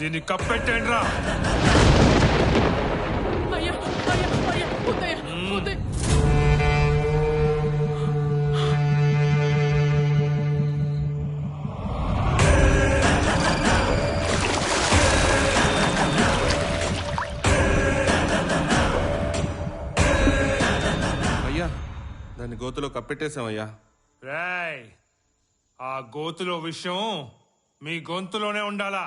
దీన్ని కప్పెట్టండి రా. అయ్యా దాన్ని గోతులో కప్పెట్టేశామయ్యా. రేయ్, ఆ గోతులో విషయం మీ గొంతులోనే ఉండాలా.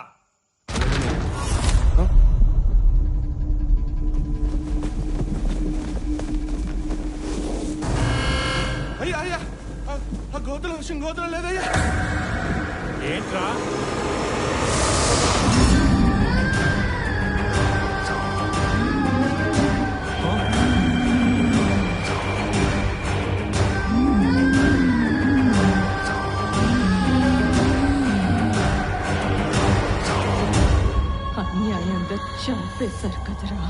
అయ్యా అయ్యా ఆ గోతులో విషయం గోతులో లేదయ్యా. ఏంట్రా? అన్యాయంగా చంపేశారు కదరా.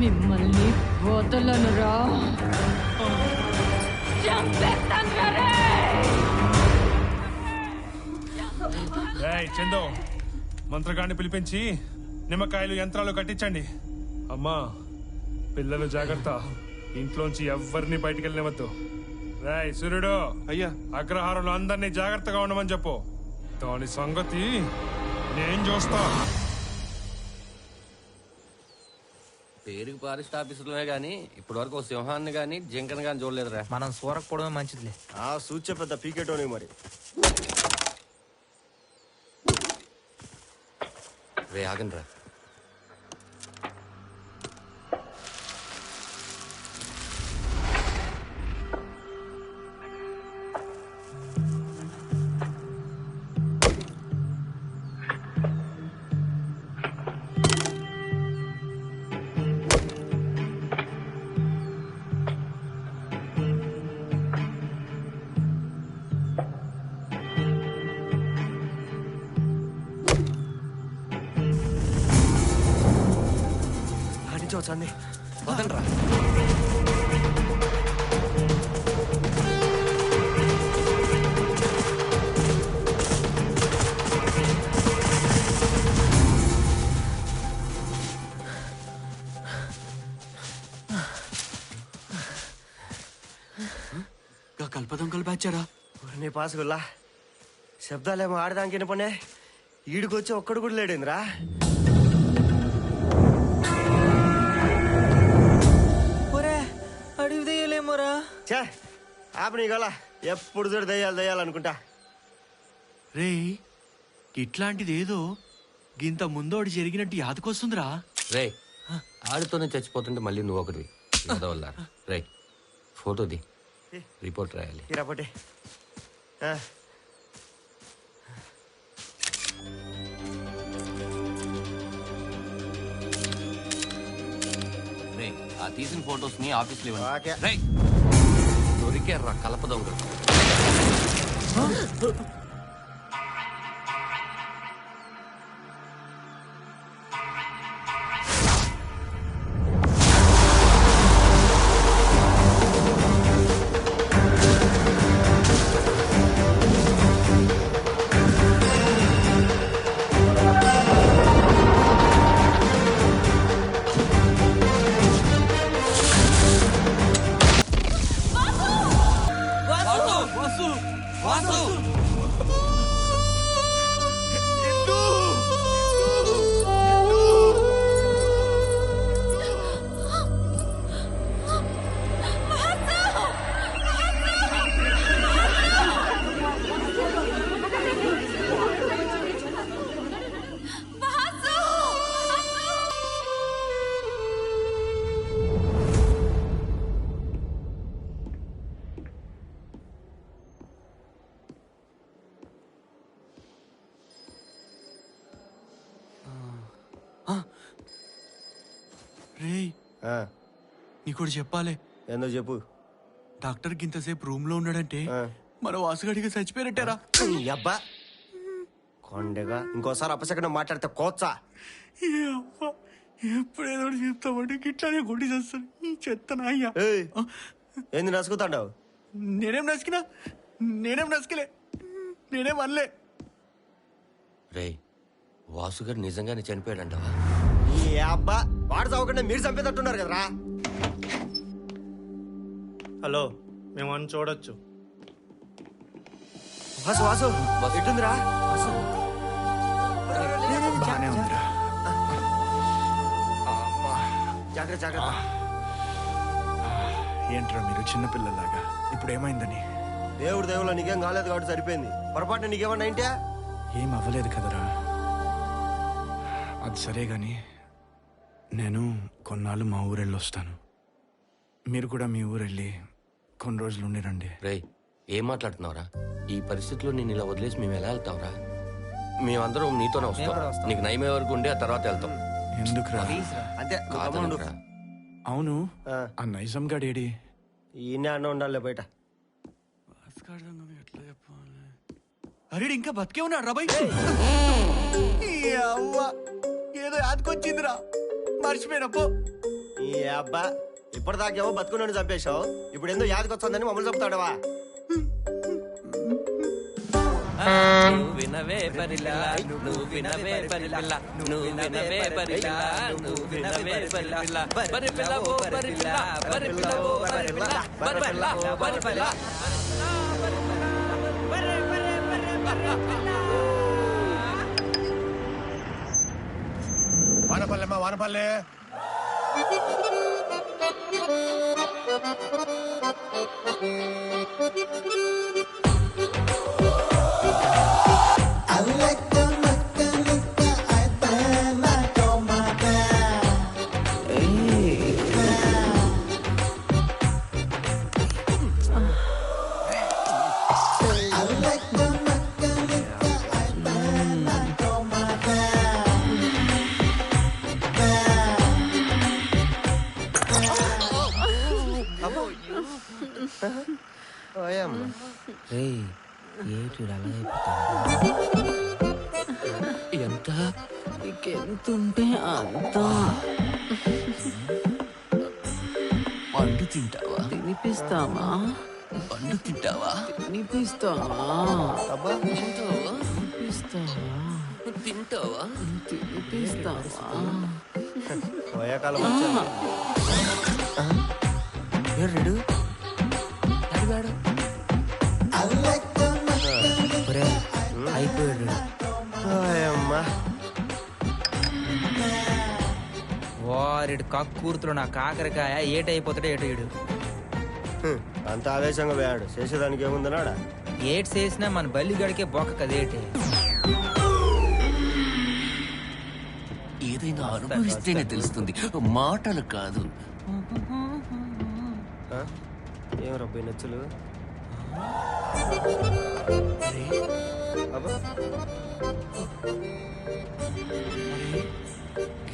మిమ్మల్ని వదలనురా. రేయ్ చందో, మంత్రగాన్ని పిలిపించి నిమ్మకాయలు యంత్రాలు కట్టించండి. అమ్మా, పిల్లలు జాగ్రత్త, ఇంట్లోంచి ఎవ్వరిని బయటికి వెళ్ళనివద్దు. రేయ్ సూర్యుడు, అయ్యా అగ్రహారంలో అందరినీ జాగ్రత్తగా ఉండమని చెప్పు. దాని సంగతి నేను చూస్తా. పేరుకి ఫారెస్ట్ ఆఫీసులోనే గానీ ఇప్పటి వరకు ఒక సింహాన్ని గానీ జింకను గానీ చూడలేదురా. మనం సూరకపోవడమే మంచిదిలే. సూచే పెద్ద పీకెటోని మరి. రే ఆగండి రా. చండి వదండి రా. కల్పదొంగలు బ్యాచారా నీ పాసుగుల్లా శబ్దాలేమో ఆడదానికి వినపనే ఈడికొచ్చి ఒక్కడు కూడా లేడేంద్రా. అడివి దయ్యలేమోరా. చే ఆపని గల ఎప్పుడు చూడు దయ్యాలు దయ్యాలు అనుకుంటా. రే ఇట్లాంటిది ఏదో గింత ముందోడు జరిగినట్టు యాదకొస్తుందిరా. రే ఆడితోనే చచ్చిపోతుంటే మళ్ళీ నువ్వు ఒకటి వల్ల. రే ఫోటోది రిపోర్ట్ రాయాలి. రాపోటే రే ఆ తీసిన ఫొటోస్ ని ఆఫీస్ లో ఓకే. రే దొరికారా కలప దొంగలు. రే నీకోటి చెప్పాలి. ఏందో చెప్పు. డాక్టర్ ఇంతసేపు రూమ్ లో ఉన్నాడంటే మన వాసుగడిగా చచ్చిపోయినట్టేరా. అబ్బా కొండగా ఇంకోసారి అపశకనం మాట్లాడితే కోచ్చా. ఎప్పుడేదో చెప్తామంటే గిట్లానే కొట్టి చేస్తాను ఈ చెత్తనా అయ్యా. ఏంది నసుకుతాండావు? నేనేం నసికిలే. నేనే వనలే. రే వాసు గారు నిజంగానే చనిపోయాడంటావా? ఈ అబ్బా వాడు చదవకుండా మీరు చంపేటట్టున్నారు కదరా. హలో, మేము అని చూడొచ్చు. వాసు వాసు ఎట్టుందిరా? వాసు బానే ఉందిరా. జాగ్రత్త జాగ్రత్త. ఏంట్రా మీరు చిన్నపిల్లలాగా? ఇప్పుడు ఏమైందని? దేవుడు దేవుళ్ళ నీకేం కాలేదు కాబట్టి సరిపోయింది. పొరపాటున నీకేమన్నా ఇంటే ఏం అవ్వలేదు కదరా. అది సరే గాని నేను కొన్నాళ్ళు మా ఊరెళ్ళి వస్తాను. మీరు కూడా మీ ఊరెళ్ళి కొన్ని రోజులు ఉండి రండి. రే ఏం మాట్లాడుతున్నావురా? ఈ పరిస్థితిలో నేను ఇలా వదిలేసి మేము ఎలా వెళ్తావురా? మేమందరం నీతోనే వస్తాం. నీకు నయమే వరకు ఉండి ఆ తర్వాత వెళ్తాం. ఎందుకురా? అంతే కాదనరా. అవును, ఆ నైజం గాడేడి? ఈయనే అన్న ఉండాలి బయట. అరే ఇంకా బతికే ఉన్నాడు రా. ఏదో యాదకొచ్చిందిరా, మర్చిపోయినప్పు. ఈ అబ్బా ఇప్పటిదాకేమో బతుకుని చంపేశావు, ఇప్పుడు ఎందుకు యాదకొచ్చిందని మమ్మల్ని చంపుతాడవా? వినవే పరిలా నువ్వు వినవే పరిలా నువ్వు వినవే పరిలా నువ్వు వినవే పరిలా పరిలా ఓ పరిలా పరిలా ఓ పరిలా పరిలా ఓ పరిలా. వానపల్లెమ్మా వానపల్లె. ఎంత నీకెంతుంటే అంత పండు తింటావా? తినిపిస్తావా? పండు తింటావా? తినిపిస్తావా? అబ్బా తింటావా? తినిపిస్తావా? తింటావా? తినిపిస్తావా? పోయాకాలం వచ్చా రెడు అయిపోయాడు. అమ్మా వారిడు కక్కూర్తులు నా కాకరకాయ ఏటైపోతాడో ఏటో ఏడు. అంత ఆవేశంగా పోయాడు, చేసేదానికి ఏముందన్నాడా? ఏటి చేసినా మన బల్లి గడికే బొక్క కదేటి. ఏదైనా అనుభవిస్తేనే తెలుస్తుంది, మాటలు కాదు. ఏం రబ్బీ నచ్చులు? అబ్బా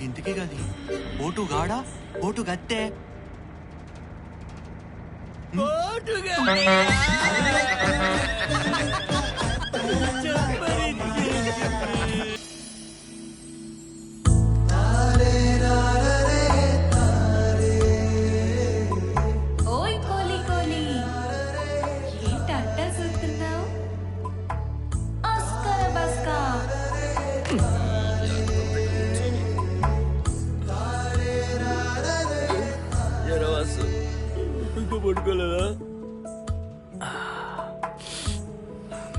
ఇంతకే కాదు ఓటు గాడా ఓటు గత్తే. ఓయ్ కోలి కోలి ఏంటంట చూస్తున్నావు? ఆస్కర బస్కా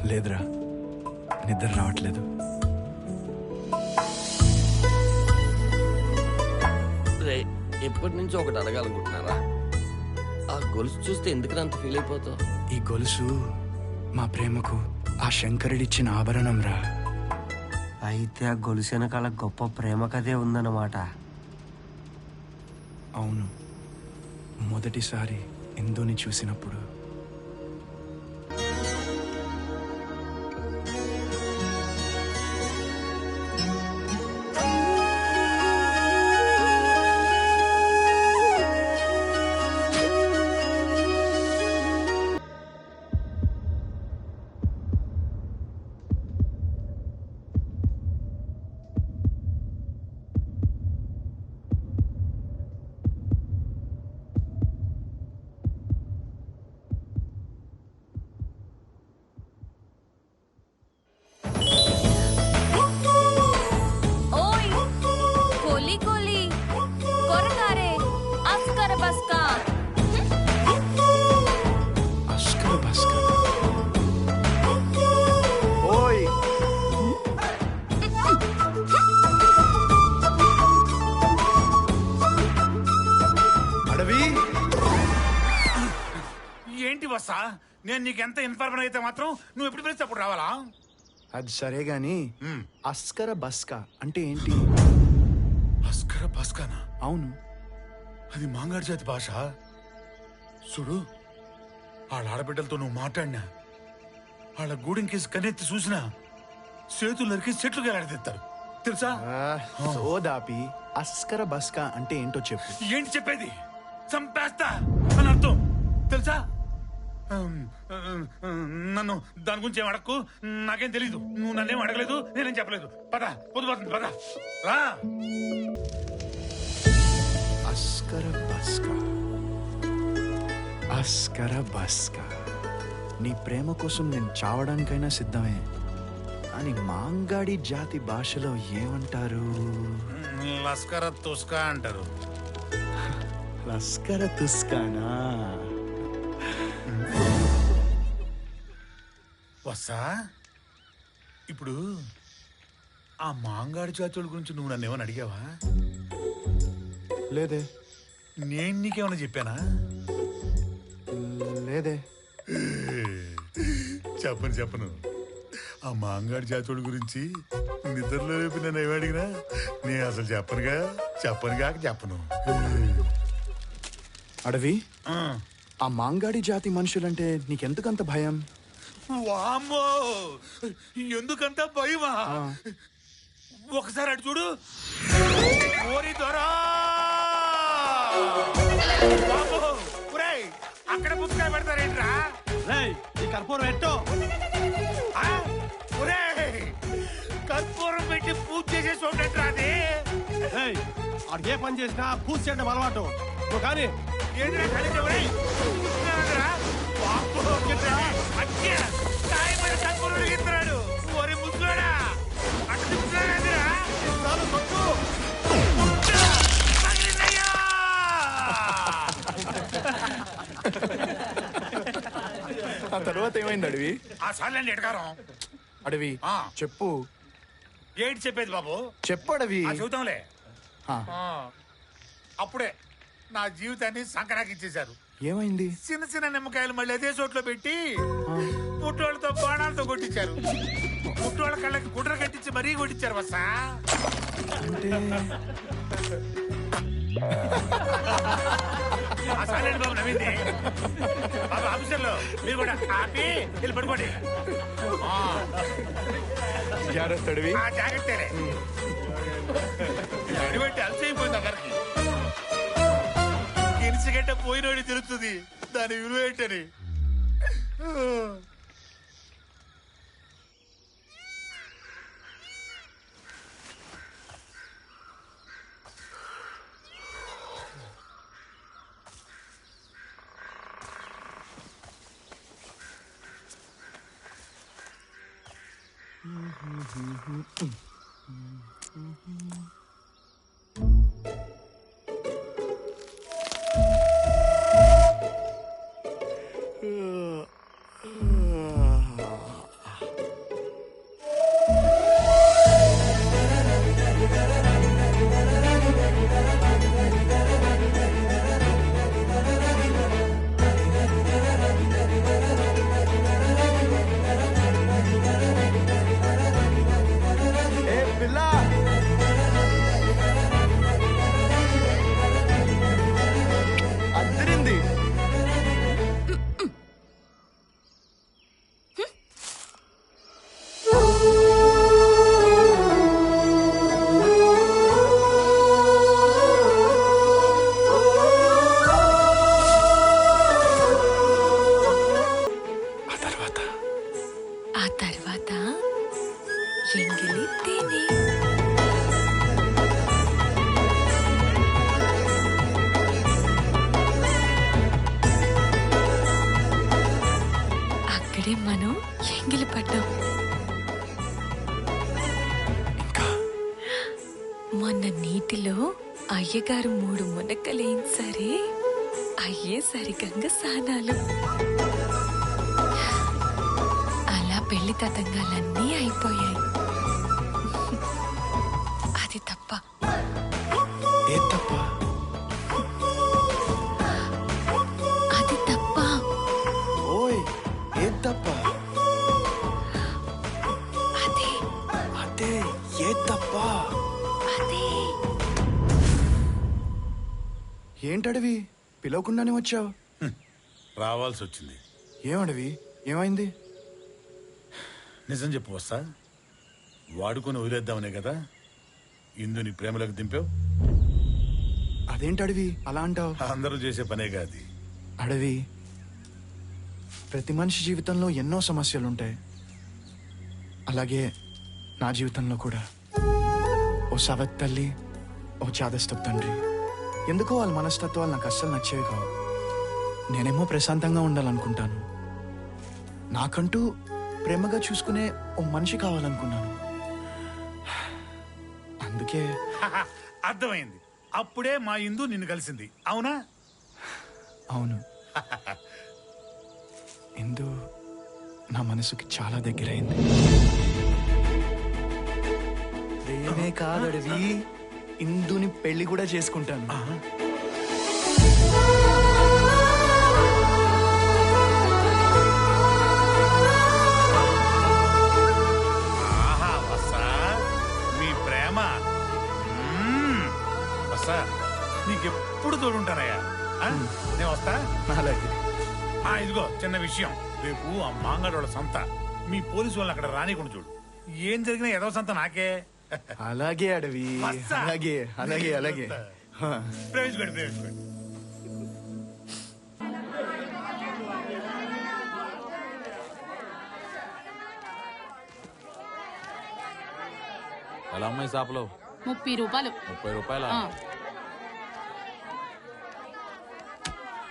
లేదురా, నిద్ర రావట్లేదు. రే ఎప్పటి నుంచో ఒకటి అడగాలనుకుంటున్నారా? ఆ గొలుసు చూస్తే ఎందుకు అంత ఫీల్ అయిపోతావు? ఈ గొలుసు మా ప్రేమకు ఆ శంకరుడిచ్చిన ఆభరణం రా. అయితే ఆ గొలుసు వెనకాల గొప్ప ప్రేమ కథే ఉందన్నమాట. అవును, మొదటిసారి ఇందుని చూసినప్పుడు వస్తా. నేను నీకెంత ఇన్ఫార్మర్ అయితే మాత్రం నువ్వు ఎప్పుడు పిలిస్తే అప్పుడు రావాలా? అది సరే గాని అస్కర బస్కా అంటే ఏంటి? అస్కర బస్కానా? అవును, అది మాంగాడి జాతి భాష. చూడు, వాళ్ళ ఆడబిడ్డలతో నువ్వు మాట్లాడినా, వాళ్ళ గూడెంకేసి కన్నెత్తి చూసినా చేతులు నరికి చెట్లు గెలాడదీస్తారు తెలుసా? సోదాపి అస్కర బస్కా అంటే ఏంటో చెప్పు. ఏంటి చెప్పేది? చంపేస్తా అని అర్థం తెలుసా? నన్ను దాని గురించి ఏం అడక్కు, నాకేం తెలీదు. నువ్వు నన్నేం అడగలేదు, నేనేం చెప్పలేదు. పద, పొద్దుపోతుంది, పద రా. అస్కర బస్కా, అస్కర బస్కా. నీ ప్రేమ కోసం నేను చావడానికైనా సిద్ధమే. అని మాంగాడి జాతి భాషలో ఏమంటారు? లస్కర తుస్కా అంటారు. లస్కర తుస్కానా? వస్తా. ఇప్పుడు ఆ మాంగాడి జాతుల గురించి నువ్వు నన్ను ఏమని అడిగావా? లేదే. నేను నీకేమన్నా చెప్పానా? లేదే. చెప్పను. ఆ మాంగాడి జాతుల గురించి నిద్రలో రేపు నన్ను ఏమడిగినా నేను అసలు చెప్పను. అడవి, ఆ మాంగాడి జాతి మనుషులంటే నీకెందుకంత భయం? వామ్మో, ఎందుకంత భయమా? ఒకసారి అటు చూడు. ఓరి దొరా, అక్కడ పుస్తకాలు పెడతారేంట్రా? ఈ కర్పూరం ఎట్టో కర్పూరం పెట్టి పూజ చేసే చూడండి. అది ఆడికి ఏ పని చేసినా పూజ చేయడం అలవాటు. నువ్వు కానీ కర్పూరం ఓరి ముసలోడా, అటు తిప్పుతున్నారా? ఆ తర్వాత ఏమైంది అడవి? ఆ సార్లండి ఎటకారం. అడవి చెప్పు. ఏంటి చెప్పేది బాబు? చెప్పు అడవి. చెబుతాంలే. అప్పుడే నా జీవితాన్ని సంకరాకి ఇచ్చేశారు. ఏమైంది? చిన్న చిన్న నిమ్మకాయలు మళ్ళీ అదే చోట్ల పెట్టి పుట్టోళ్ళతో బాణాలతో కొట్టించారు. పుట్టోళ్ళ కళ్ళకి గుడ్ర కట్టించి మరీ కొట్టించారు. వస్తా బాబు నవ్వింది. బాబు ఆఫీసర్లు మీరు కూడా ఆపి వెళ్ళి పడుకోండి. జాగ్రత్త అడవి. జాగ్రత్తలే. అడివంటి అలసైపోయింది అక్కడికి. గిరిసిగడ్డ పోయినోడి తెలుస్తుంది దాని విలువ ఏంటని. అక్కడే మనం ఎంగిలి పడ్డాం. మొన్న నీటిలో అయ్యగారు 3 మునక్కలేం సరే అయ్యేసరికంగా స్నానాలు. అలా పెళ్లి తతంగాలన్నీ అయిపోయాయి. అది తప్ప. ఏ తప్ప? అది తప్ప. ఓ ఏది తప్ప? అదే అదే ఏది తప్ప? అదే ఏంటడవి పిలవకుండానే వచ్చావు? రావాల్సి వచ్చింది. ఏమడవి ఏమైంది? నిజం చెప్పు వస్తా. వాడుకొని వదిలేద్దామనే కదా ఇందుని ప్రేమలోకి దింపావు. అదేంటడవి అలా అంటావు? అందరూ చేసే పనే కాదు. అడవి, ప్రతి మనిషి జీవితంలో ఎన్నో సమస్యలుంటాయి. అలాగే నా జీవితంలో కూడా ఓ సవత్ తల్లి, ఓ చాదస్తపు తండ్రి. ఎందుకో వాళ్ళ మనస్తత్వాలు నాకు అస్సలు నచ్చేవి కావు. నేనేమో ప్రశాంతంగా ఉండాలనుకుంటాను. నాకంటూ ప్రేమగా చూసుకునే ఓ మనిషి కావాలనుకున్నాను. అందుకే అర్థమైంది. అప్పుడే మా ఇందు నిన్ను కలిసింది, అవునా? అవును, ఇందు నా మనసుకి చాలా దగ్గరైంది. ప్రేమే కాదడవి, ఇందుని పెళ్లి కూడా చేసుకుంటాను. ఆహా వస్తా, మీ ప్రేమ వస్తా నీకెప్పుడు తోడుంటానయ్యా. నేను వస్తా. అలాగే. ఇదిగో చిన్న విషయం, రేపు ఆ మాంగడోళ్ళ సంత, మీ పోలీసు వాళ్ళని అక్కడ రానికుండా చూడు. ఏం జరిగినా ఏదో సంత నాకే. అలాగే అడవి, వస్తా. అలాగే అలాగే అలాగే. ప్రవేశపెట్టు ప్రవేశపెట్టు. ఎలా అమ్మాయి షాపులో? 30 రూపాయలు. 30 రూపాయల?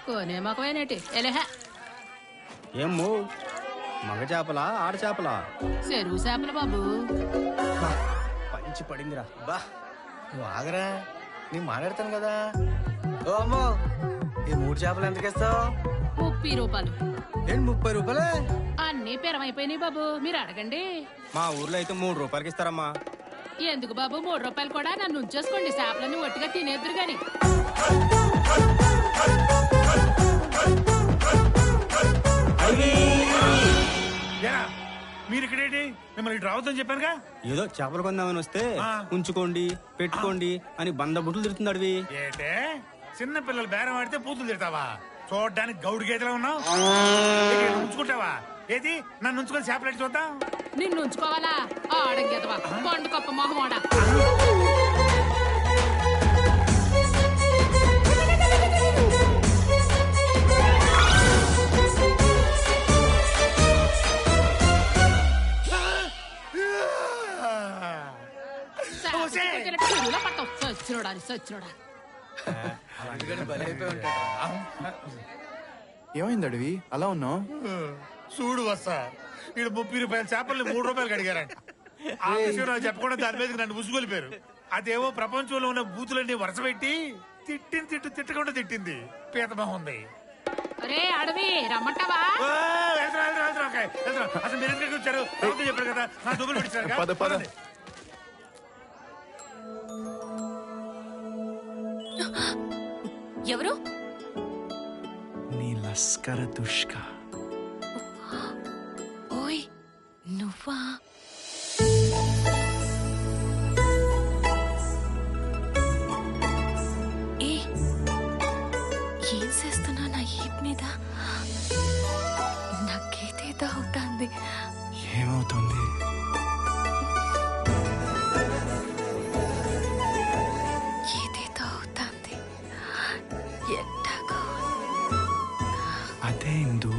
కొనే మకమేనేటి ఎలేహ. ఏమో మగ చేపలా ఆడ చేపలా? చెరువు చేపలు బాబు. పంచి పడిందిరా. బా నువ్వు ఆగరా, నేను మాట్లాడతాను కదా. ఓ అమ్మో, ఈ 3 చేపలు ఎంతకిస్తావు? 30 రూపాయలు. ఏంటి 30 రూపాయలే? అన్నీ పెరమైపోయినాయి బాబు, మీరు అడగండి. మా ఊర్లో అయితే 3 రూపాయలకి ఇస్తారమ్మా. ఎందుకు బాబు 3 రూపాయలు కూడా నన్ను ఉంచేసుకోండి, చేపలన్నీ ఒట్టిగా తినేద్దరు గాని. మీరు ఇక్కడేంటి? మిమ్మల్ని ఇటు రావద్దని చెప్పానుగా. ఏదో చేపలు కొందామని వస్తే ఉంచుకోండి పెట్టుకోండి అని బంద బుట్లు తిరుగుతుంది అడవి. ఏటే చిన్న పిల్లలు బేరం ఆడితే పూతులు తిడతావా? చూడడానికి గౌడు గేదెలా ఉన్నావు. ఉంచుకుంటావా? ఏది నన్ను ఉంచుకొని చేపలెట్టి చూద్దాం. నిన్ను ఉంచుకోవాలా? ఆడంగెదవా పండు కప్ప మొహమోడ. ఏమైంది అడవి అలా ఉన్నావు? చూడు వస్తా, ఇక్కడ 30 రూపాయల చేపల్ని 3 రూపాయలకి అడిగారంట. ఆ విషయం నాకు చెప్పకుండా దాని మీద నన్ను ఉసుగొలిపారు. అదేమో ప్రపంచంలో ఉన్న బూతులన్నీ వరుస పెట్టి తిట్టకుండా తిట్టింది. పీతమా ఉంది. అరే అడవి రమ్మంటావా? అసలు మీరు ఎందుకు వచ్చారు? చెప్పారు కదా నా దుబ్బులు పెట్టారు. ఎవరు? నీ లస్కర దుష్క. ఓయ్ నువ్వా? ఏం చేస్తున్నా నా ఈప్ మీద? నాకేదేదో అవుతుంది. ఏమవుతుంది? ఏదేదో అవుతుంది. ఎట్టాగో. అదే ఇందు,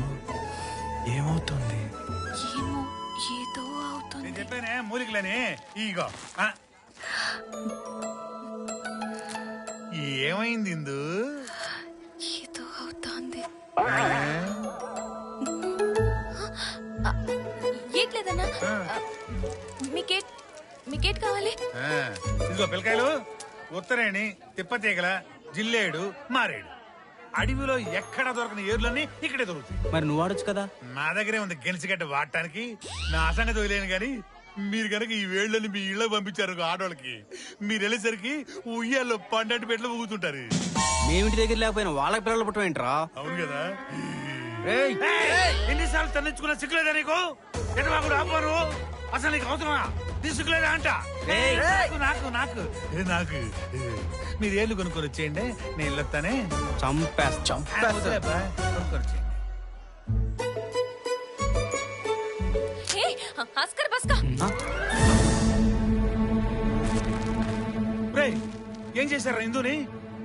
ఏమవుతుంది? ఏమో ఏదో అవుతుంది. నేను చెప్పానే మూలికలని. ఈగో ఏమైంది ఇందు? ఏదో అవుతుంది. ఏట్లేదన్నా, మీకేట్ కావాలి? ఇదిగో పిల్లకాయలు, ఉత్తరేణి, తిప్పతీగల, జిల్లేడు, మారేడు. అడవిలో ఎక్కడ దొరకని ఏర్లన్నీ ఇక్కడే దొరుకుతాయి. మరి నువ్వు వాడొచ్చు కదా. నా దగ్గరే ఉంది గెలిచిగడ్డ వాడటానికి. నా సంగతి వదిలేను గాని మీరు కనుక ఈ వేళ్ళని మీ ఇళ్ళకి పంపించారు ఆడవాళ్ళకి, మీరు వెళ్ళేసరికి ఉయ్యాల్లో పండటి పెట్లు ఊగుతుంటారు. మేమింటి దగ్గర లేకపోయినా వాళ్ళకి పిల్లలు పుట్టమేంట్రా? అవును కదా. ఎన్నిసార్లు తన్నించుకున్న సిగ్గులేదా నీకు? ఎటువాకుడు ఆపారు అసలు నీకు అవసరమా? నీ సిగ్గులేదా అంట? నాకు నాకు నాకు మీరు ఏళ్ళు కొనుక్కొని వచ్చేయండి, నేను ఇల్లొస్తానే. కొనుక్కొని వచ్చేయండి. హే ఆస్కర్ బస్కా రేయ్, ఏం చేశారా ఇందుని?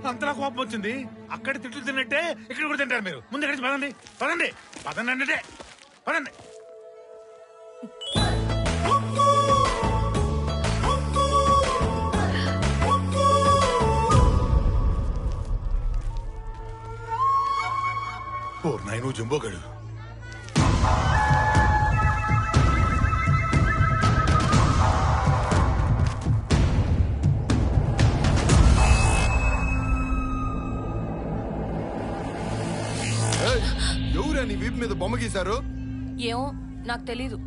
అంతలా కోపం వచ్చింది. అక్కడ తిట్లు తిన్నట్టే ఇక్కడ కూడా తింటారు మీరు. ముందు ఎక్కడి నుంచి పదండి పదండి పదండి అంటే పదండి. ఓ నాయను జంబోగాడు. ఎవరా నీ వీపు మీద బొమ్మ గీశారు? ఏమో నాకు తెలీదు.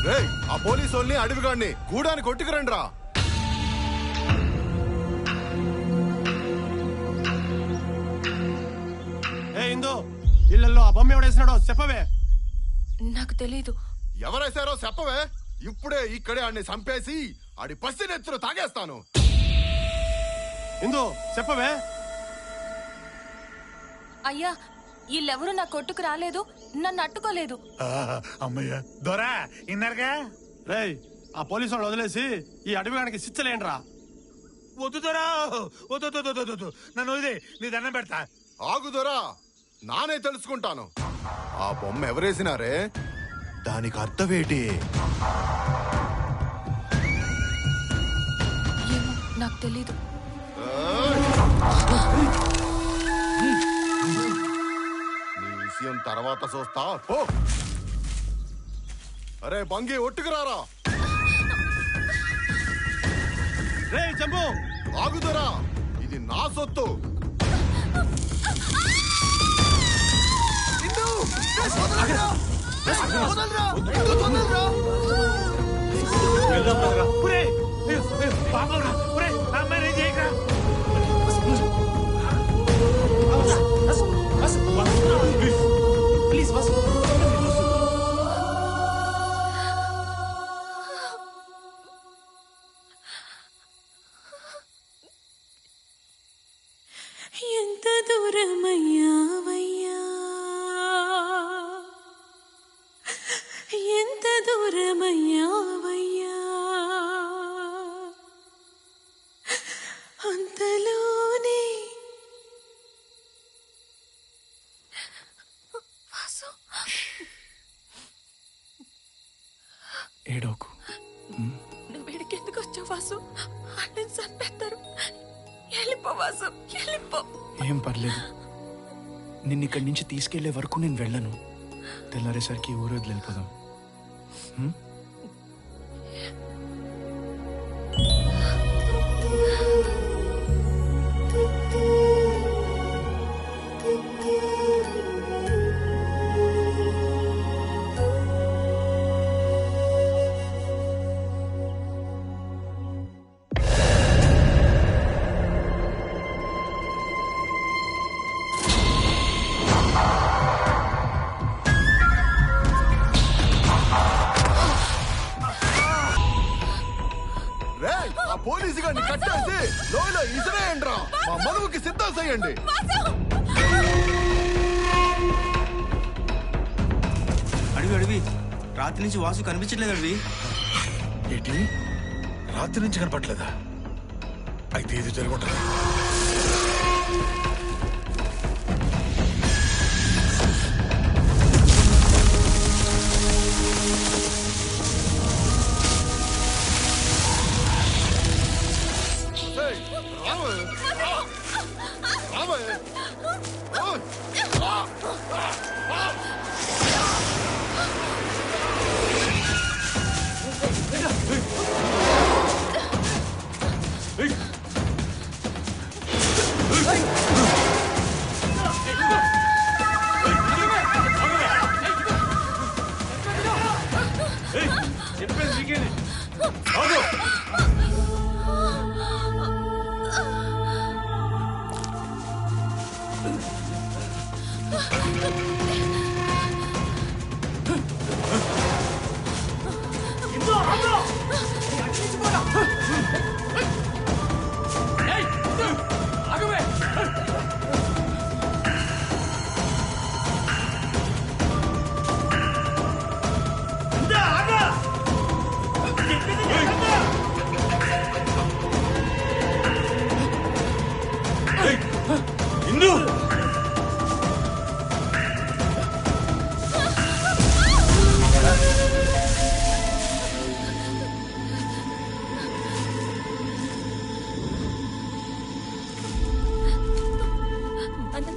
రేయ్, ఆ పోలీసు వాళ్ళని అడవిగాడిని గూడానికి కొట్టుకురండి రా. ఇందో ఇళ్లలో ఆ బొమ్మ ఎవడేసినాడో చెప్పవే. నాకు తెలీదు. ఎవరేశారో చెప్పవే. ఇప్పుడే ఇక్కడే ఆడిని చంపేసి ఆడి పసి నెత్తులు తాగేస్తాను. ఇందో చెప్పవే. అయ్యా వీళ్ళెవరూ నా కొట్టుకు రాలేదు, నన్ను అట్టుకోలేదు. అమ్మయ్య దొరా ఇన్నారుగా. రేయ్, ఆ పోలీసు వాళ్ళు వదిలేసి ఈ అడవిగానికి శిచ్చలేండ్రా. వద్దు దొరా, వద్దు నన్ను వదిలే, నీ దండం పెడతా. ఆగుదోరా, నానే తెలుసుకుంటాను. ఆ బొమ్మ ఎవరేసినారే, దానికి అర్థమేటి? ఏమో నాకు తెలీదు. నీ విషయం తర్వాత చూస్తా. ఓ అరే బంగి, ఒట్టుకురారా. రేయ్ జంబు, ఆగుదోరా, ఇది నా సొత్తు. ఎంత దూరమయ్యావయ్యా, ఎంత దూరమయ్యావయ్యా, అంతలోనే ఏడోకు. నువ్వు ఇక్కడికెందుకు వచ్చావు వాసు? అన్నని చంపేస్తారు. వెళ్ళిపో వాసు, వెళ్ళిపో. ఏం పర్లేదు, నిన్ను ఇక్కడి నుంచి తీసుకెళ్లే వరకు నేను వెళ్ళను. తెల్లారేసరికి ఊరు వదిలి వెళ్ళిపోదాం. పోలీసు గారిని కట్టేసి లోయలో ఇసిరేయండి రా. మా మనువుకి సిద్ధం చేయండి. అడివి రాత్రి నుంచి వాసు కనిపించట్లేదు. అడివి ఏంటి రాత్రి నుంచి కనపట్లేదా? అయితే ఇది జరుగుతుంది.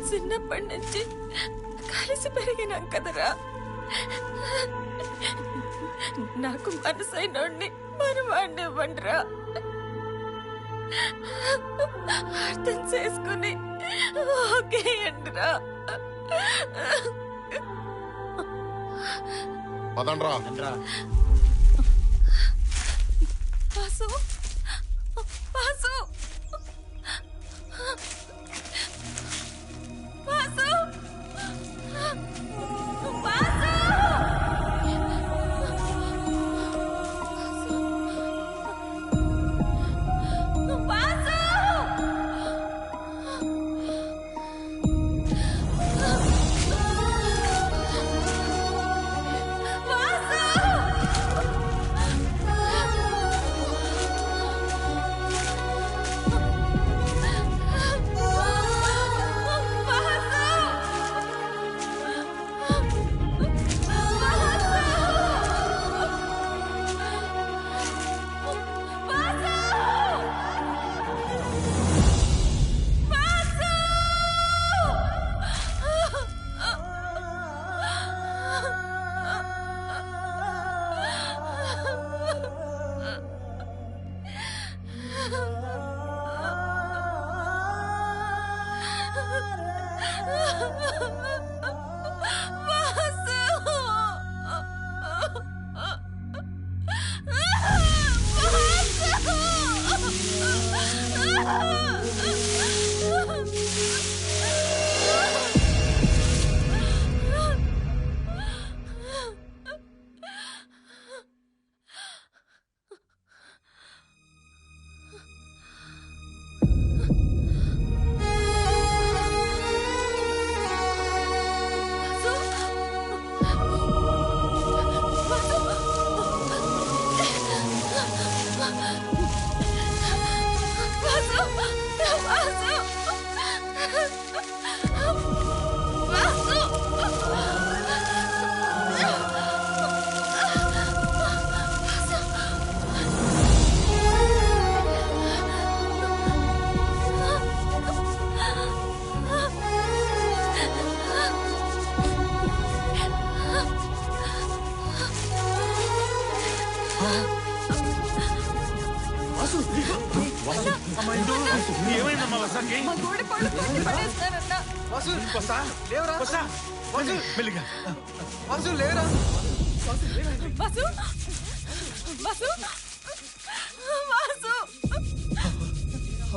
చిన్నప్పటి నుంచి కలిసి పెరిగినాం కదరా. నాకు మనసైనోడిని మనవాడిని ఇవ్వండిరా. అర్థం చేసుకుని ఓకే అండిరా. పదండ్రా. వాసు వాసు వాసు వాసు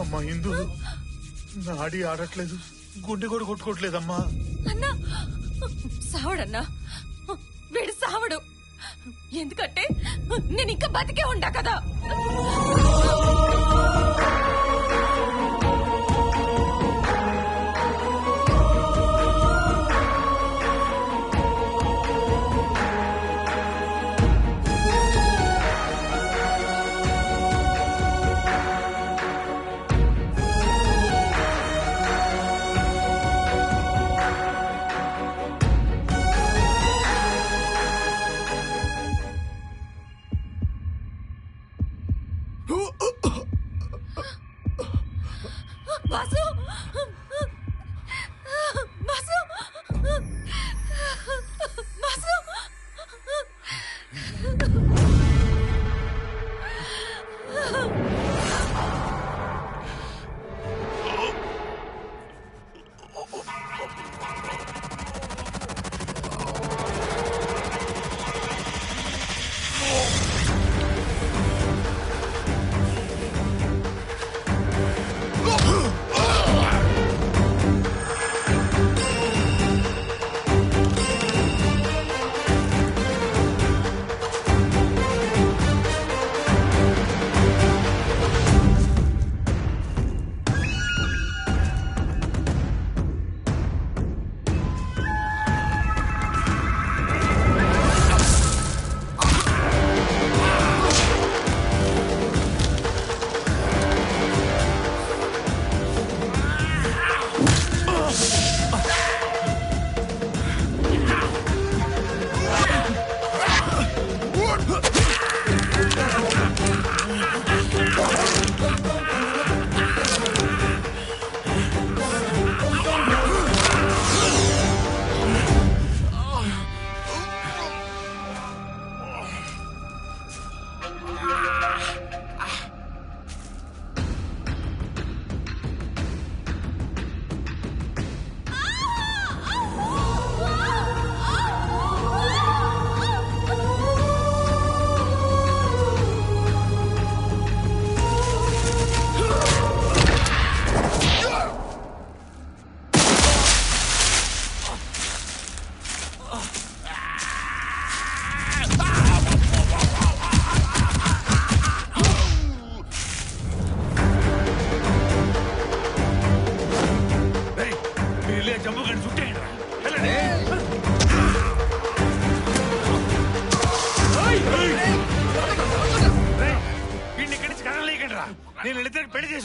అమ్మా ఇందు నాడి ఆడట్లేదు, గుండె కూడా కొట్టుకోవట్లేదమ్మా. అన్నా సావడన్నా, వీడు సావడు. ఎందుకంటే నేను ఇంకా బతికే ఉండా కదా.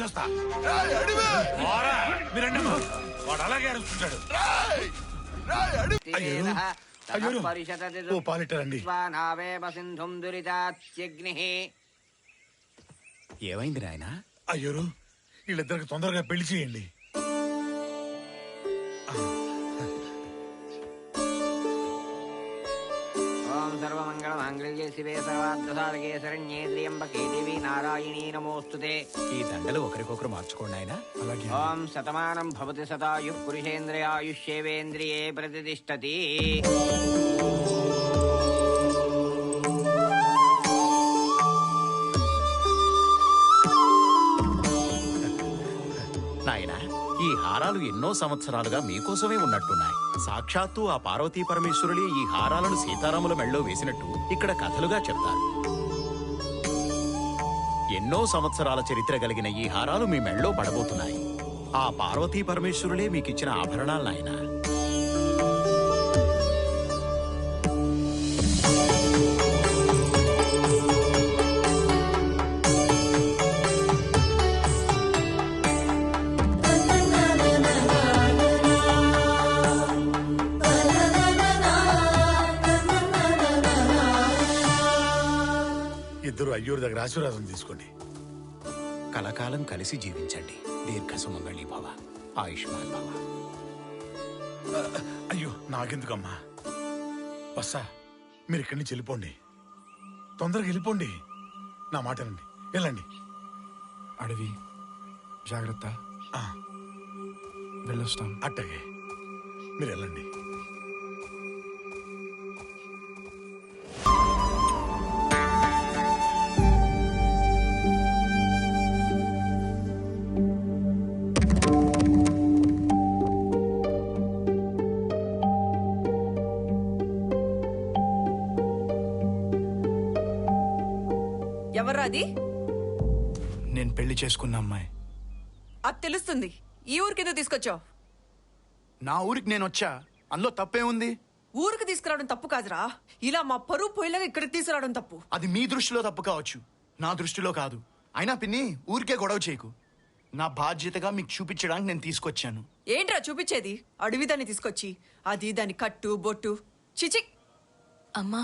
తీసుకొస్తా. రేయ్, అడివే! పోరా, మీరండమ్మా. వాడు అలాగే అరుస్తుంటాడు. రేయ్! రేయ్, అడివి! అయ్యో, అయ్యో, ఓ పాలిట్టరండి. ఏమైంది నాయనా? అయ్యోరు, వీళ్ళిద్దరికి తొందరగా పెళ్లి చేయండి. ఓం సర్వమంగళ మాంగళ్యే శివే సర్వార్థసాధకే శరణ్యే త్ర్యంబకే దేవి నారాయణీ నమోస్తుతే. ఈ దండలు ఒకరికొకరు మార్చుకోండి నాయనా. అలాగే. ఓం శతమానం భవతి శతాయు పురుషేంద్రియాయుష్యేవేంద్రియే ప్రతిష్టతి. నాయనా, ఈ హారాలు ఎన్నో సంవత్సరాలుగా మీకోసమే ఉన్నట్టున్నాయి. సాక్షాత్తు ఆ పార్వతీ పరమేశ్వరులే ఈ హారాలను సీతారాముల మెళ్ళో వేసినట్టు ఇక్కడ కథలుగా చెప్తారు. ఎన్నో సంవత్సరాల చరిత్ర కలిగిన ఈ హారాలు మీ మెళ్ళో పడబోతున్నాయి. ఆ పార్వతీ పరమేశ్వరులే మీకిచ్చిన ఆభరణాలు నాయనా. ఇద్దరు అయ్యూరు దగ్గర ఆశీర్వాదం తీసుకోండి. కలకాలం కలిసి జీవించండి. దీర్ఘ సుమంగళి భవ, ఆయుష్మాన్ భవ. అయ్యో, నాకెందుకమ్మా? బస్సా, మీరు ఇక్కడి నుంచి వెళ్ళిపోండి. తొందరగా వెళ్ళిపోండి. నా మాటనండి, వెళ్ళండి. అడవి జాగ్రత్త. వెళ్ళొస్తాం. అట్టగే, మీరు వెళ్ళండి. ఎవరు అది? నేను పెళ్లి చేసుకున్న అమ్మాయి. అది తెలుస్తుంది. ఈ ఊరికి ఎందుకు తీసుకొచ్చావు? నా ఊరికి నేను వచ్చా, అందులో తప్పే ఉంది? ఊరికి తీసుకురావడం తప్పు కాదురా. ఇలా మా పరువు పోయేలాగా ఇక్కడికి తీసుకురావడం తప్పు. అది మీ దృష్టిలో తప్పు కావచ్చు, నా దృష్టిలో కాదు. అయినా పిన్ని, ఊరికే గొడవ చేయకు. నా బాధ్యతగా మీకు చూపించడానికి నేను తీసుకొచ్చాను. ఏంట్రా చూపించేది? అడవిదాన్ని తీసుకొచ్చి అది దాని కట్టు బొట్టు చిచి. అమ్మా,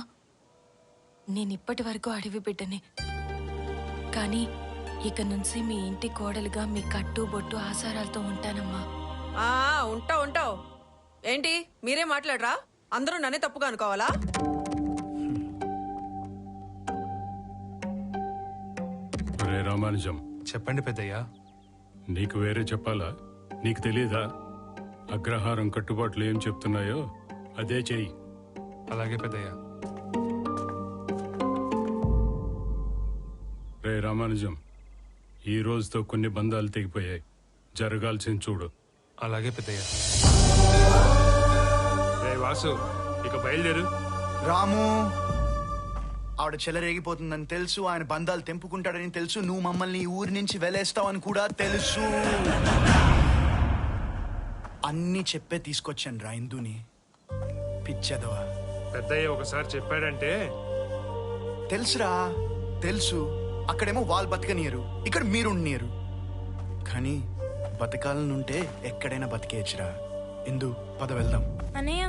నేనిప్పటి వరకు అడవి బిడ్డనే, కానీ ఇక నుంచి మీ ఇంటి కోడలుగా మీ కట్టు బొట్టు ఆచారాలతో ఉంటానమ్మా. ఉంటావు. ఏంటి మీరే మాట్లాడరా? అందరూ నన్నే తప్పుగా అనుకోవాలా? రే రామానుజం, చెప్పండి పెద్దయ్యా. నీకు వేరే చెప్పాలా? నీకు తెలియదా? అగ్రహారం కట్టుబాట్లు ఏం చెప్తున్నాయో అదే చెయ్యి. అలాగే పెద్దయ్యా. రే రామానుజం, ఈ రోజుతో కొన్ని బంధాలు తెగిపోయాయి. జరగాల్సింది చూడు. అలాగే పెద్దయ్యా. రే వాసు, ఇక బయలుదేరు. రాము, ఆవిడ చెలరేగిపోతుందని తెలుసు, ఆయన బంధాలు తెంపుకుంటాడని తెలుసు, నువ్వు మమ్మల్ని ఈ ఊరి నుంచి వెలేస్తావని కూడా తెలుసు. అన్నీ చెప్పే తీసుకొచ్చాను రా ఇందుని. పిచ్చదవా. పెద్దయ్య ఒకసారి చెప్పాడంటే తెలుసురా, తెలుసు. అక్కడేమో వాళ్ళు బతకనియరు, ఇక్కడ మీరుండనియరు. కానీ బతకాలనుంటే ఎక్కడైనా బతికేయచ్చురా. ఇందు, పద వెళ్దాం. అన్నయ్య,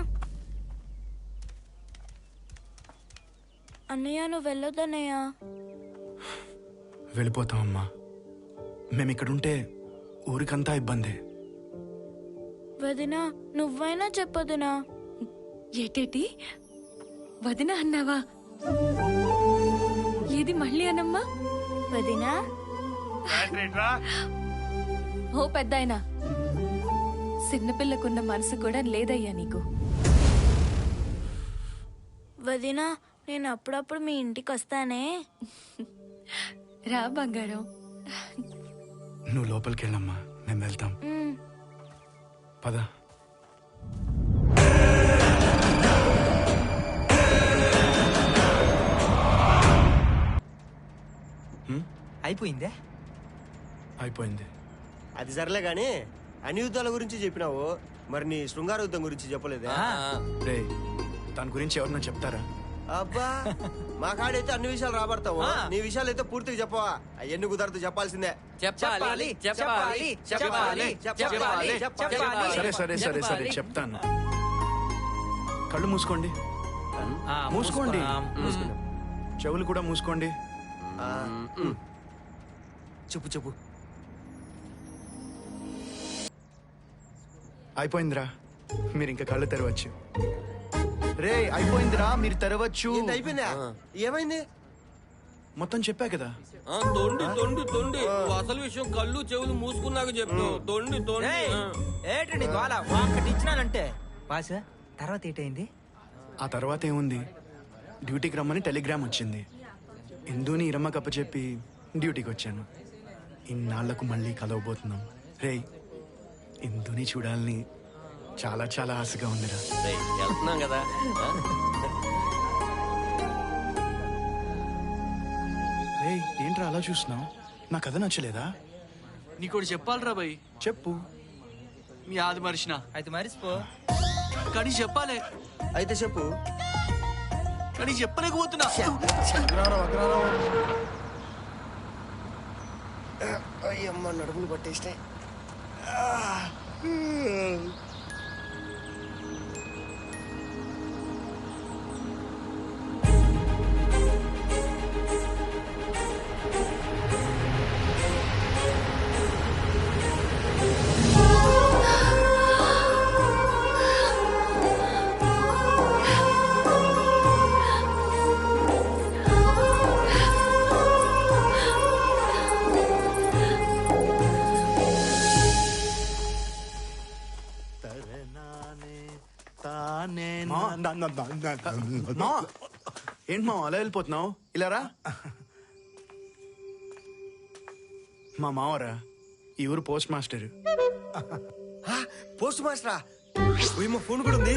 అన్నయ్య నువ్వు వెళ్ళొద్దన్నయ్య. వెళ్ళిపోతామమ్మా. మేమిక్కడుంటే ఊరికంతా ఇబ్బందే. వదినా, నువ్వైనా చెప్పదునా? ఏటేటి వదిన అన్నావా? ఏది మళ్ళీ అనమ్మా? వదినా. ఓ పెద్దాయనా, చిన్నపిల్లకున్న మనసు కూడా లేదయ్యా నీకు. వదినా, నేను అప్పుడప్పుడు మీ ఇంటికి వస్తానే. రా బంగారం. నువ్వు లోపలికి వెళ్ళమ్మా, మేము వెళ్తాం. పద. అయిపోయిందే? అయిపోయింది. అది సర్లే గాని అన్ని యుద్ధాల గురించి చెప్పినావు, మరి నీ శృంగార యుద్ధం గురించి చెప్పలేదా? రే, దాని గురించి ఎవరన్నా చెప్తారా? అబ్బా మా కాడైతే అన్ని విషయాలు రాబడతావు నీ విషయాలు అయితే పూర్తిగా చెప్పవా అవన్నీ కుదరదు చెప్పాల్సిందే చెప్పాలి చెప్పాలి చెప్పాలి చెప్పాలి చెప్పాలి. సరే సరే సరే సరే చెప్తాను. కళ్ళు మూసుకోండి, మూసుకోండి, చెవులు కూడా మూసుకోండి. చెప్పు చెప్పు. అయిపోయిందిరా, మీరు ఇంకా కళ్ళు తెరవచ్చు. రే అయిపోయిందిరా, మీరు తెరవచ్చు. అయిపోయిందా? ఏమైంది? మొత్తం చెప్పా కదా. తొండి తొండి తొండి అసలు విషయం కళ్ళు చెవులు మూసుకున్నాక చెప్పు. తొండి తొండి. ఏంటండి గోళ ఒక్కటి ఇచ్చినానంటే బాస. తర్వాత ఏటైంది? ఆ తర్వాత ఏముంది, డ్యూటీకి రమ్మని టెలిగ్రామ్ వచ్చింది. ఇందుని ఇరమ్మ కప్ప చెప్పి డ్యూటీకి వచ్చాను. ఇన్నాళ్లకు మళ్ళీ కలవబోతున్నాం. రే ఇందుని చూడాలని చాలా చాలా ఆశగా ఉందిరా. వెళ్తున్నాం కదా. రే ఏంట్రా అలా చూస్తున్నావు? నా కథ నచ్చలేదా? నీకోటి చెప్పాలిరా భయ్. చెప్పు. మీ ఆది మరిచిన అయితే మరిసిపో. కానీ చెప్పాలి. అయితే చెప్పు. కానీ చెప్పలేకపోతున్నా. అయ్యమ్మ నడుములు పట్టేసినాయి. ఏంటి మా అలా వెళ్ళిపోతున్నావు? ఇలా రా. మా మావరా ఈ ఊరు పోస్ట్ మాస్టర్. పోస్ట్ మాస్టరా? మా ఫోన్ కూడా ఉంది.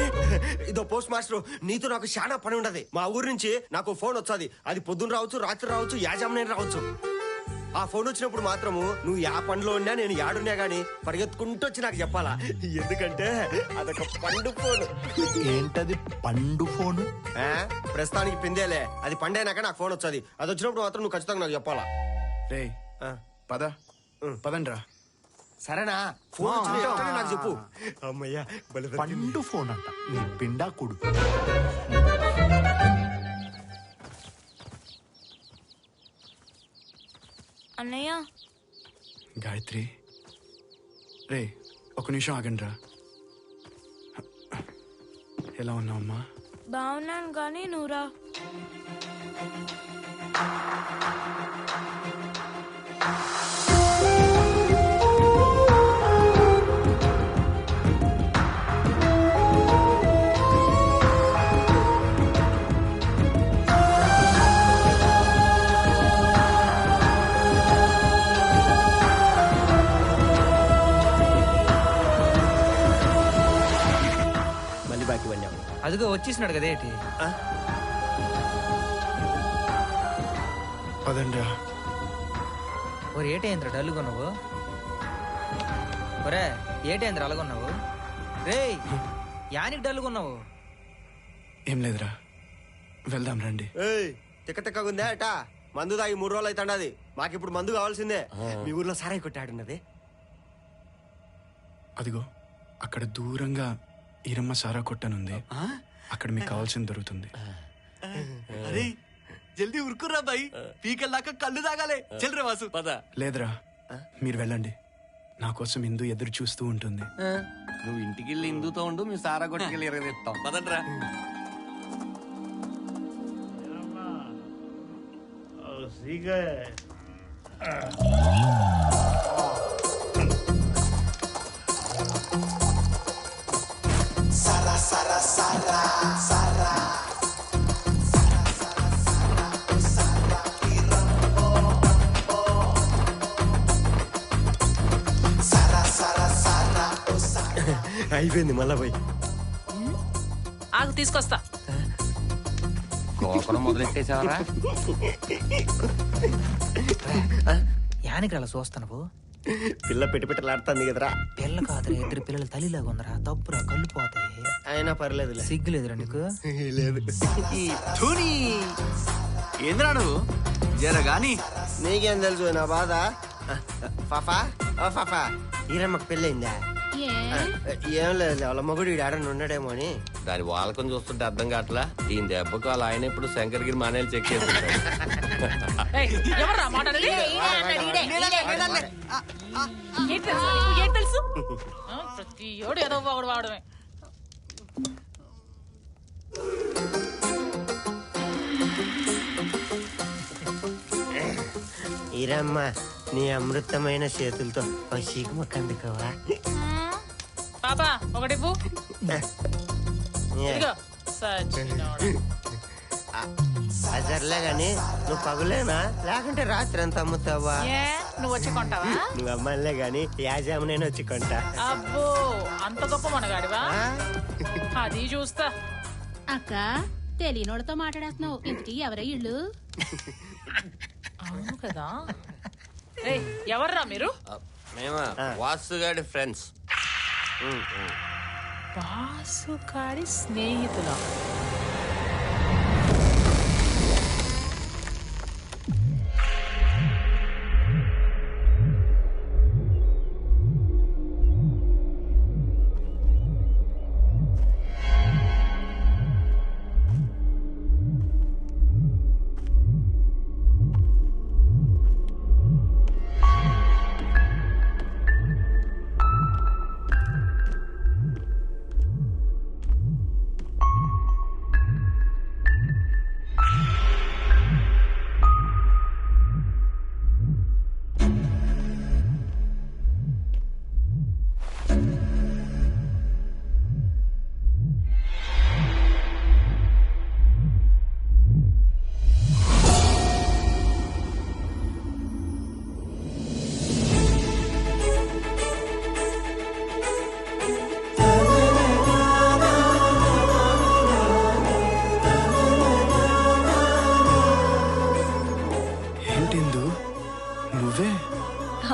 ఇదో పోస్ట్ మాస్టర్, నీతో నాకు చాలా పని ఉండదు. మా ఊరు నుంచి నాకు ఫోన్ వచ్చాది. అది పొద్దున్న రావచ్చు, రాత్రి రావచ్చు, యాజమాన్యం రావచ్చు. ఆ ఫోన్ వచ్చినప్పుడు మాత్రము నువ్వు యా పనిలో ఉన్నా నేను యాడున్నా గానీ పరిగెత్తుకుంటూ వచ్చి నాకు చెప్పాలా. ఎందుకంటే అదొక పండు ఫోన్. ఏంటది పండు ఫోన్? ప్రస్తుతానికి పిందేలే, అది పండైనాక నాకు ఫోన్ వచ్చాది. అది వచ్చినప్పుడు మాత్రం నువ్వు ఖచ్చితంగా నాకు చెప్పాలా. రే పద పదండ్రా. సరేనా? ఫోన్ వచ్చిన నాకు చెప్పు. అమ్మయ్యా పండు ఫోన్ అంట నీ పిండా కొడుకు. అన్నయ్య. గాయత్రి రే ఒక నిమిషం ఆగండ్రా. ఎలా ఉన్నావమ్మా? బాగున్నాను కానీ నువ్వురా. అదిగో వచ్చేసినాడు కదా. ఏంటి పదండ్రా. ఒరే ఏటైంద్ర డల్లుకున్నావు? ఒరే ఏటైంద్ర అలాగున్నావు? రే యానికి డల్లుకున్నావు? ఏం లేదురా, వెళ్దాం రండి. తిక్క తిక్కగుందే అట. మందు తాగి 3 రోజులు అవుతాండది. మాకిప్పుడు మందు కావాల్సిందే. మీ ఊర్లో సారాయి కొట్టాడున్నది. అదిగో అక్కడ దూరంగా ఈరమ్మ సారా కొట్టనుంది. అక్కడ మీకు కావాల్సింది దొరుకుతుంది. అరే జల్దీ ఉరుకుర్రా బాయ్, పీకల్లాక కళ్ళు తాగాలే. చెల్రా వాసు పద. లేదురా, మీరు వెళ్ళండి. నా కోసం ఇందు ఎదురు చూస్తూ ఉంటుంది. నువ్వు ఇంటికి వెళ్ళి ఇందుతో ఉండు, మేము సారా కొట్టుకెళ్ళి ఎరగదీస్తాం. పదండ్రా. అయిపోయింది మళ్ళా పోయి. ఆగు తీసుకొస్తా. కోపడం మొదలెట్టేసావరా? యానికి అలా చూస్తున్నావు? పిల్ల పెట్టలాడుతుంది కదరా. పిల్ల కాదురా, ఇద్దరు పిల్లల తల్లిలాగా ఉందరా. తప్పురా, కళ్ళు పోతాయి. అయినా పర్లేదు. సిగ్గులేదురా నీకు? లేదు. ఏంద్రా నువ్వు జరగాని నీకేం తెలుసు నా బాధ? ఫాఫా ఓ ఫాఫా, ఈరమ్మకి పెళ్ళయిందా? ఏం లేదు, వాళ్ళ మగుడు ఆడని ఉన్నాడేమో అని. దాని వాళ్ళకం చూస్తుంటే అర్థం కావట్లా. దీని దెబ్బకు వాళ్ళ ఆయన ఇప్పుడు శంకర్గిరి మానేలు చెక్ చేస్తుంటాడు. ప్రతియోడు ఏదో ఒకడు వాడమే. ఈరమ్మ, నీ అమృతమైన చేతులతో చీకుమక్క అందుకోవా? పాపా ఒకటి సర్లే గాని నువ్వు పగులేనా లేకుంటే రాత్రి అంత అమ్ముతావా? నువ్వు వచ్చి కొంటావా? నువ్వు అమ్మలే గాని యాజామునైనా వచ్చి కొంటా. అబ్బో అంత గొప్ప మనగాడివా? అది చూస్తా. అక్క, తెలియనోళ్ళతో మాట్లాడేస్తున్నావు. ఇంటికి ఎవరై ఇళ్ళు? అవును కదా. ఎవర్రా మీరు? మేమా వాసుగాడి ఫ్రెండ్స్. వాసుగాడి స్నేహితులా?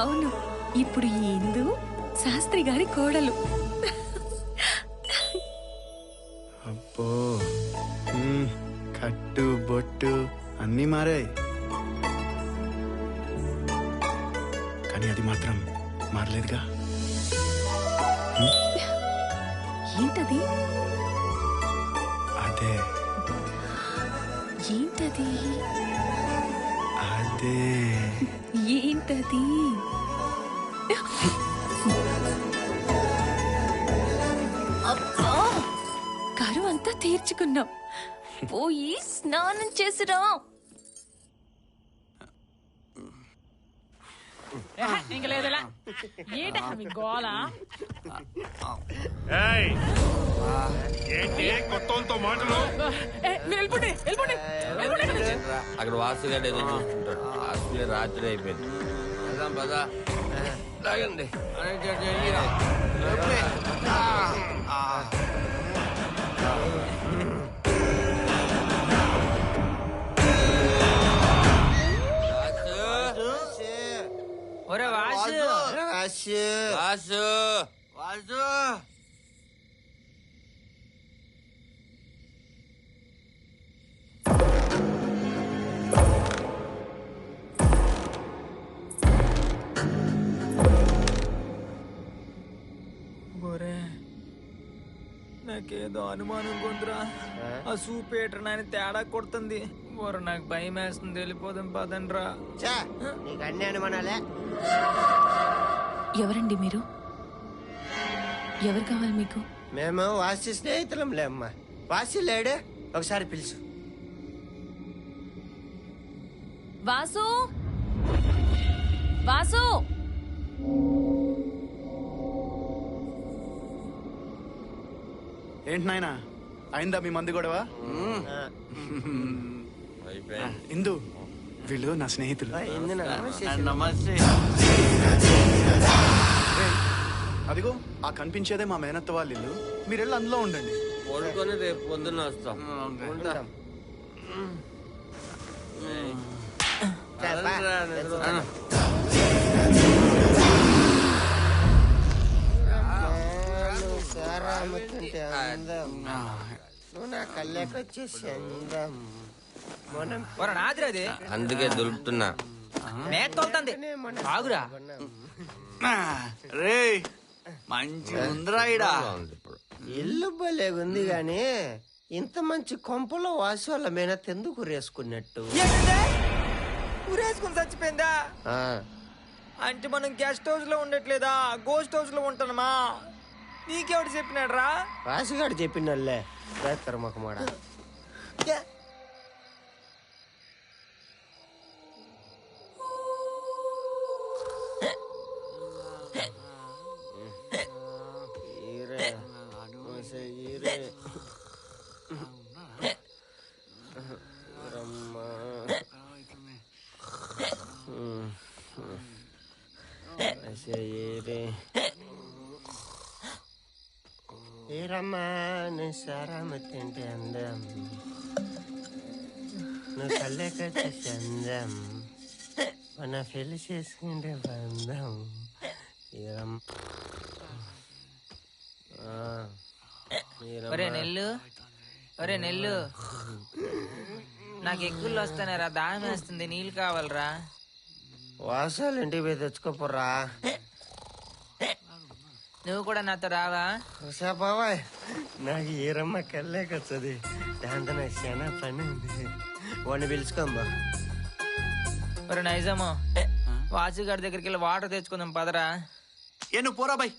అవును, ఇప్పుడు ఈ ఇందు శాస్త్రి గారి కోడలు. అబ్బో, కట్టు బొట్టు అన్నీ మారాయి, కానీ అది మాత్రం మారలేదుగా. ఏంటది? అదే ఏంటది? అదే ఏంటది? అబ్బా, కరువు అంతా తీర్చుకున్నాం. పోయి స్నానం చేసిరా. ఇంక లేదులా. ఏంట మీ గోల? కొత్తతో మాటలు. అక్కడ వాసుగాడు ఏదో చూస్తుంటాడు. అసలే రాత్రి అయిపోయింది. పదా లాగండి. ఒరే వాసు, వాసు వాసు వాసు, నాకేదో అనుమానం కొందరా. ఆ సూపేటర్ నాయన తేడా కొడుతుంది. ఓర నాకు భయం వేస్తుంది. వెళ్ళిపోదాం పదండ్రా. నీకు అన్ని అనుమానాలే. ఎవరండి మీరు? ఎవరు కావాలి మీకు? మేము వాసి స్నేహితులంలే అమ్మా. వాసి లేడే, ఒకసారి పిలుచు. వాసు, వాసు, ఏంటి నాయనా, అయిందా మీ మందు గొడవ? ఇందు, వీళ్ళు నా స్నేహితులు. నమస్తే. అదిగో ఆ కనిపించేదే మా మేనత్త వాళ్ళ ఇల్లు. మీరు వెళ్ళి అందులో ఉండండి. పడుకొని రేపు పొద్దున్న వస్తాం. ఉంటాం. వచ్చే అందం నువ్వు నా కళ్ళకొచ్చేసి అందం నాదిరా అది అందుకే దులుపుతున్నా. మేత తోలుతుంది ఆగురా. రే మంచి ఉందిరా ఈడ. ఇల్లు భలేగుంది గాని ఇంత మంచి కొంపలో వాసి వాళ్ళ మేనత్ ఎందుకు రేసుకున్నట్టు? ఊరేసుకుని చచ్చిపోయిందా? అంటే మనం గెస్ట్ హౌస్ లో ఉండట్లేదా, గోస్ట్ హౌస్ లో ఉంటున్నామా? నీకెవడు చెప్పినాడు రా? రాసిగాడు చెప్పినల్లే కర్మకమాడ. సారామతింటే అందం నువ్వు కళ్ళకొచ్చే చందం మన పెళ్లి చేసుకుంటే బంధం. ఒరే నెల్లు, ఒరే నెల్లు, నాకు ఎక్కువలు వస్తానేరా, దాహం వేస్తుంది, నీళ్ళు కావాలరా. వాసాలు ఇంటికి పోయి తెచ్చుకోపోరా. నువ్వు కూడా నాతో రావా? బాబాయ్ నాకు ఈరమ్మ కళ్ళకొచ్చది, దాంతో నాకు చాలా పని ఉంది. వాడిని పిలుచుకోమ్మా. ఒరే నైజాము, వాసుగారి దగ్గరికి వెళ్ళి వాటర్ తెచ్చుకుందాం పదరా. ఏ నువ్వు పోరా బాయ్,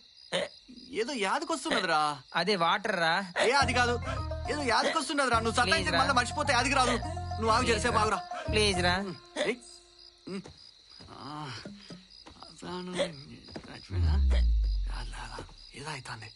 ఏదో యాదకొస్తున్నదిరా. అదే వాటర్ రా. ఏ అది కాదు, ఏదో యాదకొస్తున్నదిరా. నువ్వు సత్తాయించి మళ్ళీ మర్చిపోతే అది రాదు. నువ్వు ఆగు, చేసే బాగురా ప్లీజ్ రా. ఏదో అవుతుంది.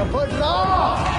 ఎవర్రా